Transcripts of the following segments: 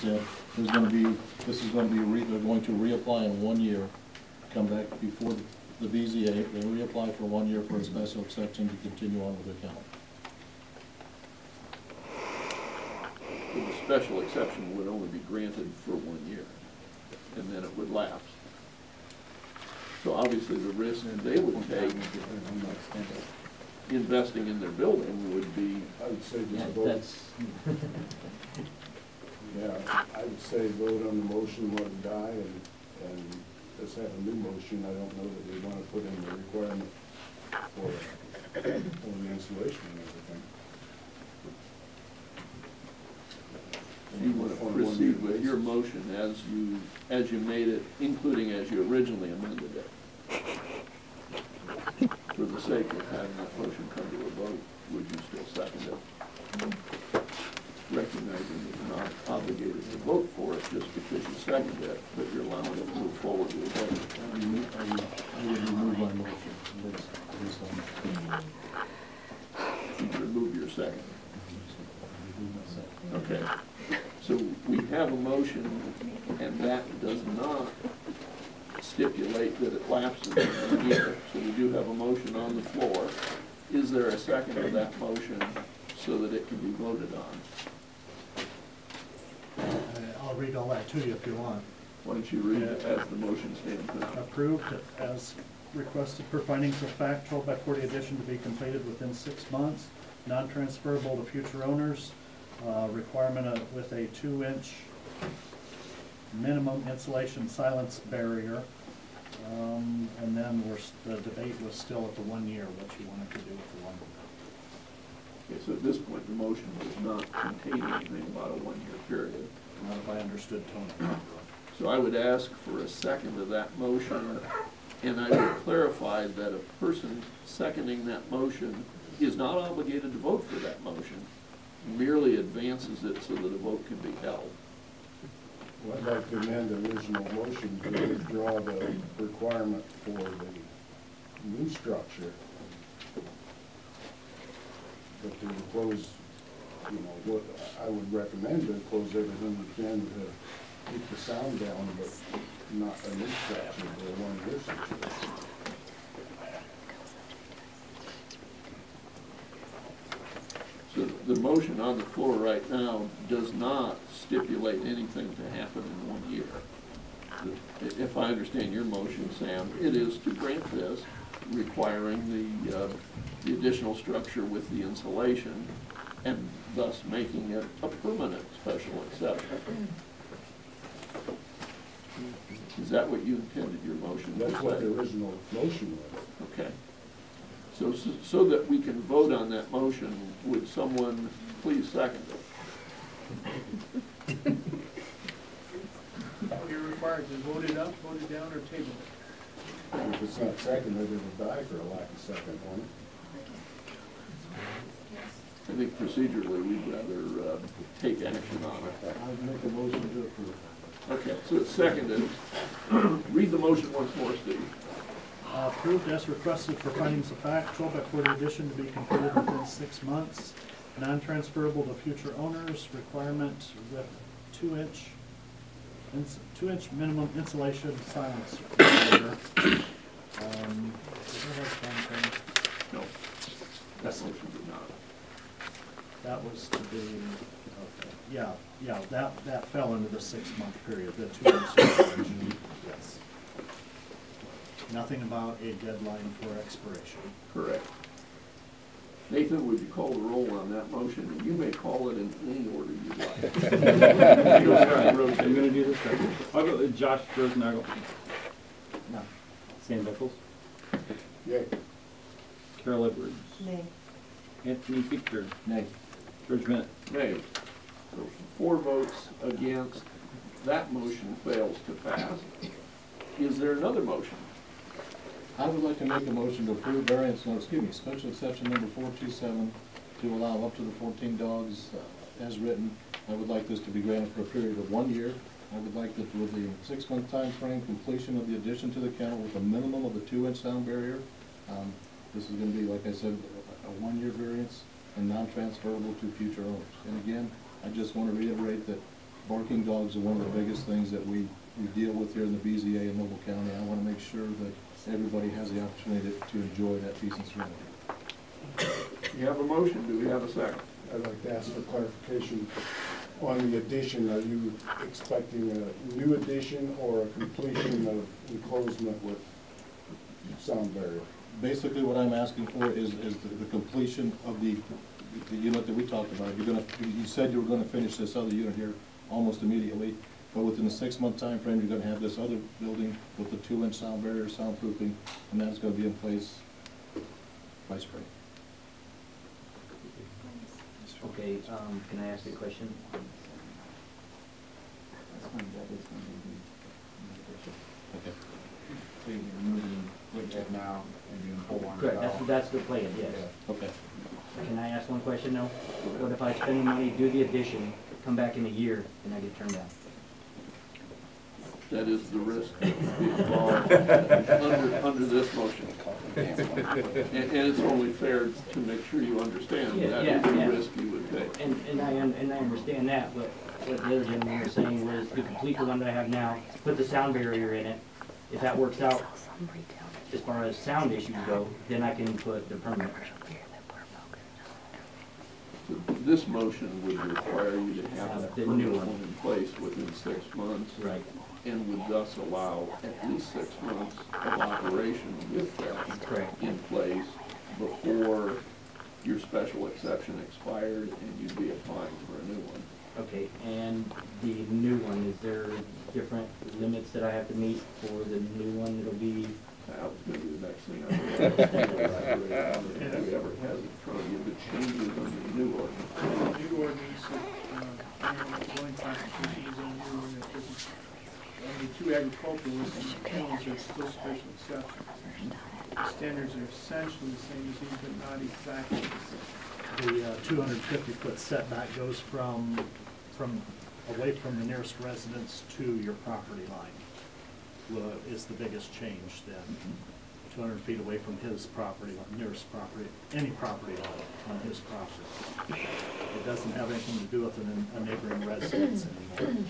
said, this is going to be, they're going to reapply in 1 year, come back before the BZA, they reapply for 1 year for a special exception to continue on with their kennel. The special exception would only be granted for 1 year, and then it would lapse. So obviously the risk they would take investing in their building would be... I would say just vote. Yeah, I would say vote on the motion, let it die, and let's have a new motion. I don't know that we want to put in the requirement for the installation and everything. You want to proceed with your motion as you made it, including as you originally amended it. For the sake of having that motion come to a vote, would you still second it? Recognizing that you're not obligated to vote for it just because you seconded it, but you're allowing it to move forward with it. I would remove my motion. You can remove your second. Okay. So we have a motion, and that does not stipulate that it lapses in 1 year. So we do have a motion on the floor. Is there a second to that motion so that it can be voted on? I'll read all that to you if you want. Why don't you read it as the motion stands now? Approved as requested per findings of fact, 12 by 40 addition to be completed within 6 months, non-transferable to future owners, requirement with a 2-inch minimum insulation silence barrier, and then the debate was still at the 1 year, what you wanted to do with the 1 year. Okay, so at this point, the motion does not contain anything about a 1 year period. Not if I understood Tony. So I would ask for a second to that motion, and I would clarify that a person seconding that motion is not obligated to vote for that motion, merely advances it so that a vote can be held. Well, I'd like to amend the original motion to withdraw the requirement for the new structure. But to close, what I would recommend to close everything we can to keep the sound down, but not a new structure for a 1 year situation. So the motion on the floor right now does not stipulate anything to happen in 1 year. If I understand your motion, Sam, it is to grant this, requiring the additional structure with the insulation, and thus making it a permanent special exception. Is that what you intended your motion to say? That's what the original motion was. Okay. So that we can vote on that motion, would someone please second it? You're required to vote it up, vote it down, or table it. If it's not seconded, it'll die for a lack of second one. I think procedurally we'd rather take action on it. I would make a motion to approve. Okay, so it's seconded. Read the motion once more, Steve. Approved as requested for findings of fact, 12 by 40 addition to be completed within 6 months, non-transferable to future owners, requirement with 2-inch minimum insulation silence barrier. No, that motion did not. That was to be, okay, yeah, that fell into the 6-month period, the 2-inch insulation, yes. Nothing about a deadline for expiration. Correct. Nathan, would you call the roll on that motion? And you may call it in any order you like. I'm going to do this. I'll go with Josh Rosenagel. No. Sam Beckles. Yay. Carol Edwards. Nay. Anthony Fichter. Nay. George Bennett. Nay. So 4 votes against, that motion fails to pass. Is there another motion? I would like to make a motion to approve special exception number 427 to allow up to the 14 dogs as written. I would like this to be granted for a period of 1 year. I would like that with the 6-month time frame, completion of the addition to the kennel with a minimum of a 2-inch sound barrier. This is going to be, like I said, a 1 year variance and non-transferable to future owners. And again, I just want to reiterate that barking dogs are one of the biggest things that we deal with here in the BZA in Noble County. I want to make sure that everybody has the opportunity to enjoy that peace and serenity. You have a motion, do we have a second? I'd like to ask for clarification on the addition. Are you expecting a new addition or a completion of enclosement with sound barrier? Basically, what I'm asking for is the completion of the unit that we talked about. You said you were gonna finish this other unit here almost immediately, but within a 6-month time frame, you're gonna have this other building with the 2-inch sound barrier, soundproofing, and that's gonna be in place by spring. Okay, can I ask you a question? Okay. So you're removing what you have now and doing full on. Correct, that's the plan, yes. Okay. Can I ask one question though? What if I spend the money, do the addition, come back in a year, and I get turned down? That is the risk involved under this motion. And it's only fair to make sure you understand that is the risk you would take. And I understand that, but what the other gentleman was saying was to complete the one that I have now, put the sound barrier in it. If that works out, as far as sound issues go, then I can put the permanent. So this motion would require you to have The the new new one. one in place within 6 months. Right. And would thus allow at least 6 months of operation with that Correct. in place before your special exception expired and you'd be applying for a new one. Okay, and the new one, is there different limits that I have to meet for the new one? It'll be, That was gonna be the next thing I would ask. If we ever has in front of you, the changes under the new ordinance. New ordinance, dwelling classification is on new ordinance. Only 2 agriculturalists and kennels are still special exceptions. The standards are essentially the same as these, but not exactly the same. The 250-foot setback goes from away from the nearest residence to your property line, is the biggest change then. 200 feet away from his property, nearest property, any property line on his property. It doesn't have anything to do with a neighboring residence anymore,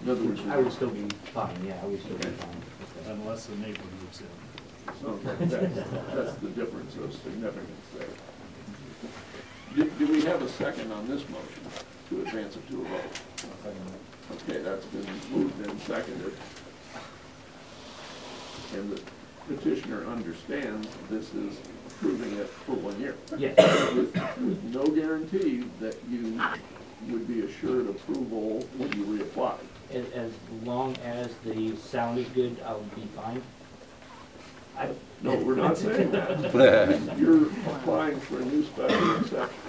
In other words, I would still be fine, yeah, I would still be fine. unless the neighbor moves in. so that's the difference of significance there. Do we have a second on this motion to advance it to a vote? Okay, that's been moved and seconded. And the petitioner understands this is approving it for 1 year. Yes, With no guarantee that you would be assured approval when you reapply. as long as the sound is good, I'll be fine. No, we're not saying that. You're applying for a new special exception.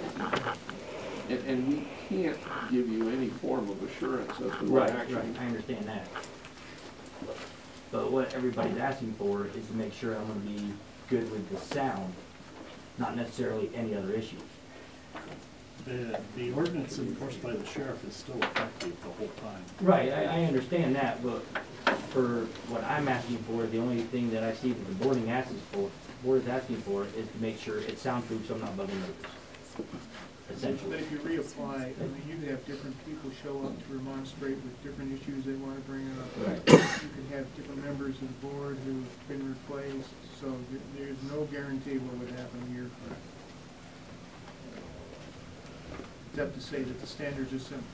And we can't give you any form of assurance as to what Right, action. I understand that. But what everybody's asking for is to make sure I'm gonna be good with the sound, not necessarily any other issue. The ordinance enforced by the sheriff is still effective the whole time. Right, I understand that, but for what I'm asking for, the only thing that I see that the board is asking for is to make sure it's soundproof so I'm not bugging neighbors. But Essentially. if you reapply, I mean, you could have different people show up to remonstrate with different issues they want to bring up. Right. You could have different members of the board who've been replaced, so there's no guarantee what would happen here. Except to say that the standards are simple.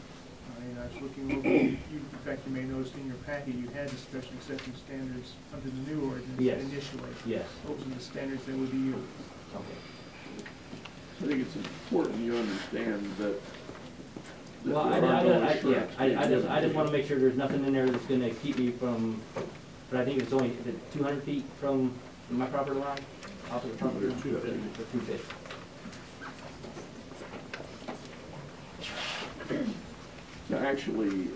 I mean, I was looking over, in fact, you may notice in your packet, you had the special exception standards under the new ordinance Yes. initially. Yes, Those are the standards that would be used. okay. I think it's important you understand that. Well, I just wanna make sure there's nothing in there that's gonna keep me from, but I think it's only, is it 200 feet from my property line? Off of the property line? 250. Or 250. Actually,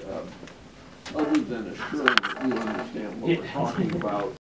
other than assuring that you understand what we're talking about,